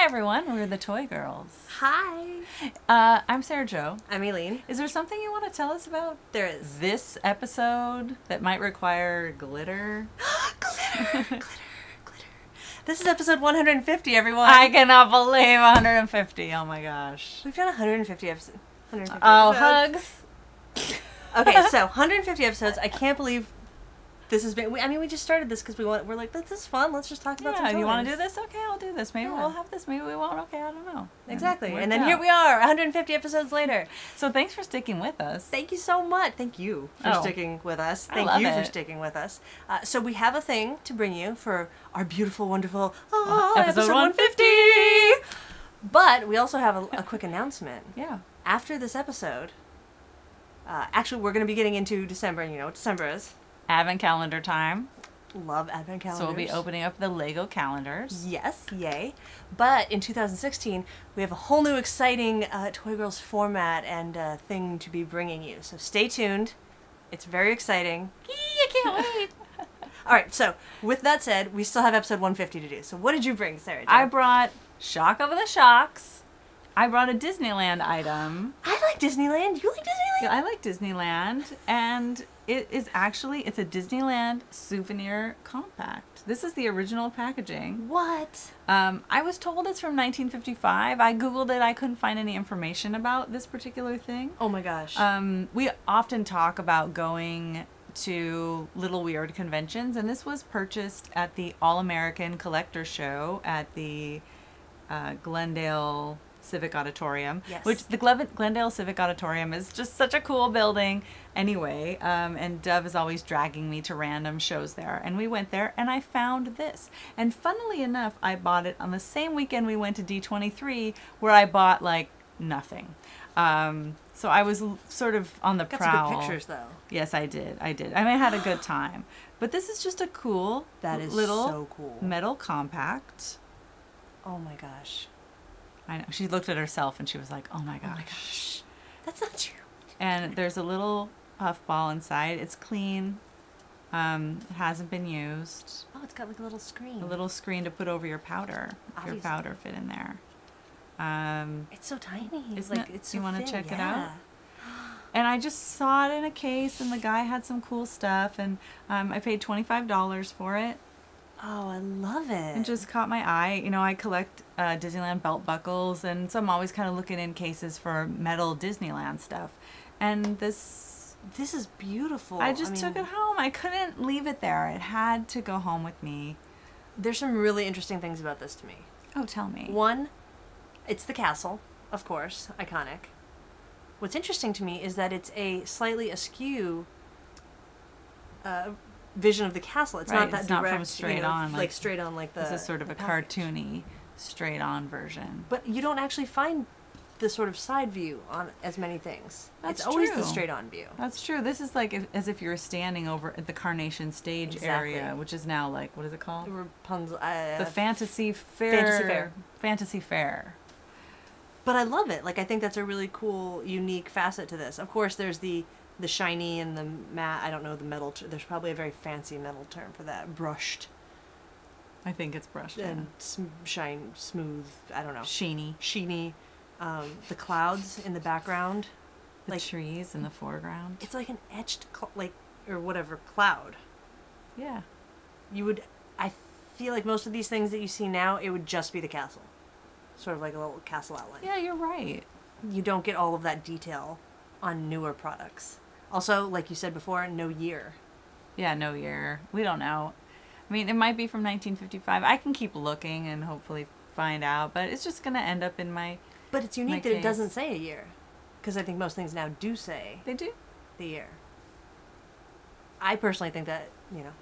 Hi everyone, we're the Toy Girls. Hi. I'm Sarah Jo. I'm Ayleen. Is there something you want to tell us about There is. this episode that might require glitter? Glitter. This is episode 150, everyone. I cannot believe 150. Oh my gosh. We've done 150 episodes. Oh, hugs. Okay, so 150 episodes. I can't believe this has been. We just started this because we're like, this is fun. Let's just talk about some toys. You want to do this? Okay, I'll do this. Maybe we'll have this. Maybe we won't. Okay, I don't know. Exactly. And then here we are, 150 episodes later. So thanks for sticking with us. Thank you so much. Thank you for sticking with us. Thank you for sticking with us. So we have a thing to bring you for our beautiful, wonderful episode 150. But we also have a quick announcement. Yeah. After this episode, actually we're going to be getting into December, and you know what December is. Advent calendar time. Love advent calendars. So we'll be opening up the Lego calendars. Yes, yay. But in 2016, we have a whole new exciting Toy Girls format and thing to be bringing you. So stay tuned. It's very exciting. I can't wait. All right, so with that said, we still have episode 150 to do. So what did you bring, Sarah Jo? I brought Shock of the Shocks. I brought a Disneyland item. I like Disneyland. You like Disneyland? Yeah, I like Disneyland. And it's a Disneyland souvenir compact. This is the original packaging. What? I was told it's from 1955. I Googled it. I couldn't find any information about this particular thing. Oh my gosh. We often talk about going to Little Weird conventions, and this was purchased at the All-American Collector Show at the Glendale Civic Auditorium, yes. Which the Glendale Civic Auditorium is just such a cool building anyway, and Dove is always dragging me to random shows there, and we went there and I found this, and funnily enough I bought it on the same weekend we went to D23 where I bought like nothing. So I was sort of on the prowl. Got some good pictures though. Yes, I did. I mean, I had a good time, but this is just a cool little so cool metal compact. Oh my gosh. I know. She looked at herself and she was like, oh my gosh. Oh my gosh. That's not true. And there's a little puffball inside. It's clean. It hasn't been used. Oh, it's got like a little screen. A little screen to put over your powder. If your powder fit in there. It's so tiny. It's so you want to check it yeah. out? And I just saw it in a case and the guy had some cool stuff and I paid $25 for it. Oh, I love it. It just caught my eye. You know, I collect Disneyland belt buckles, and so I'm always kind of looking in cases for metal Disneyland stuff. And this is beautiful. I mean, took it home. I couldn't leave it there. It had to go home with me. There's some really interesting things about this to me. Oh, tell me. One, it's the castle, of course, iconic. What's interesting to me is that it's a slightly askew vision of the castle. It's not that it's direct, not from straight on, like straight on, like the. This is sort of a cartoony, straight on version. But you don't actually find the sort of side view on as many things. That's it's always true. the straight on view. That's true. This is like as if you were standing over at the Carnation Stage area, which is now like, what is it called? Rapunzel. The Fantasy Fair. Fantasy Fair. But I love it. Like, I think that's a really cool, unique facet to this. Of course, there's the shiny and the matte. I don't know the metal. There's probably a very fancy metal term for that. Brushed. I think it's brushed. And smooth. I don't know. Sheeny. The clouds in the background. The trees in the foreground. It's like an etched, or whatever, cloud. Yeah. I feel like most of these things that you see now, it would just be the castle. Sort of like a little castle outline. Yeah, you're right. You don't get all of that detail on newer products. Also, like you said before, no year. Yeah, no year. We don't know. I mean, it might be from 1955. I can keep looking and hopefully find out, but it's just going to end up in my But it's unique that it doesn't say a year. Because I think most things now do say They do? The year. I personally think that,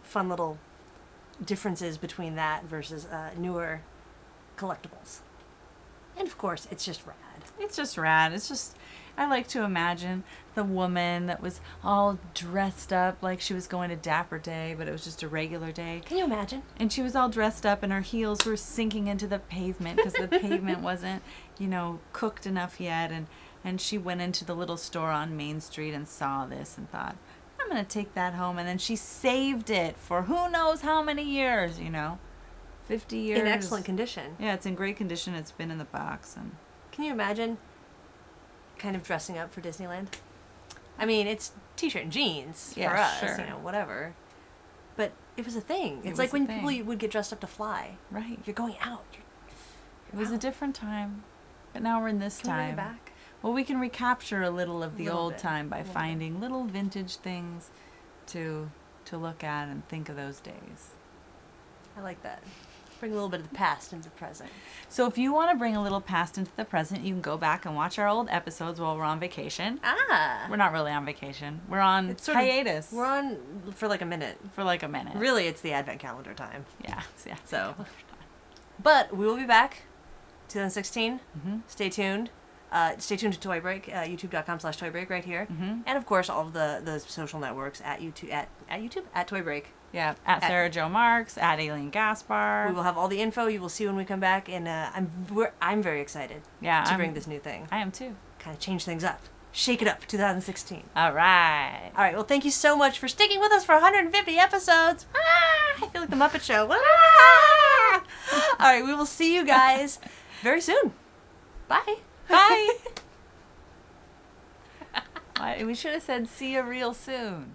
fun little differences between that versus newer collectibles. And of course, it's just rad. It's just rad. It's just, I like to imagine the woman that was all dressed up like she was going to Dapper Day, but it was just a regular day. Can you imagine? And she was all dressed up and her heels were sinking into the pavement because the pavement wasn't, cooked enough yet. And she went into the little store on Main Street and saw this and thought, I'm going to take that home. And then she saved it for who knows how many years, 50 years. In excellent condition. Yeah, it's in great condition. It's been in the box. And Can you imagine kind of dressing up for Disneyland? I mean, it's t-shirt and jeans Yeah, for us, sure. you know, whatever. But it was a thing. It's was like a when thing. people would get dressed up to fly. Right. You're going out. It was a different time. But now we're in this Can we bring time. it back? Well, we can recapture a little of the Little old bit. time by Little finding little vintage things to look at and think of those days. I like that. Bring a little bit of the past into the present. So if you want to bring a little past into the present, you can go back and watch our old episodes while we're on vacation. Ah! We're not really on vacation. We're on It's sort of- hiatus. We're on for like a minute. for like a minute. Really, it's the Advent calendar time. Yeah. Yeah. So, but we will be back 2016. Mhm. Stay tuned. Stay tuned to Toy Break, youtube.com/Toy Break right here. Mhm. And of course, all of the social networks at YouTube, at Toy Break. Yeah. At Sarah Jo Marks, at Ayleen Gaspar. We will have all the info. You will see when we come back, and I'm very excited to bring this new thing. I am too. Kind of change things up, shake it up, 2016. All right. All right. Well, thank you so much for sticking with us for 150 episodes. Ah, I feel like the Muppet Show. Ah! All right. We will see you guys very soon. Bye. Bye. We should have said see you real soon.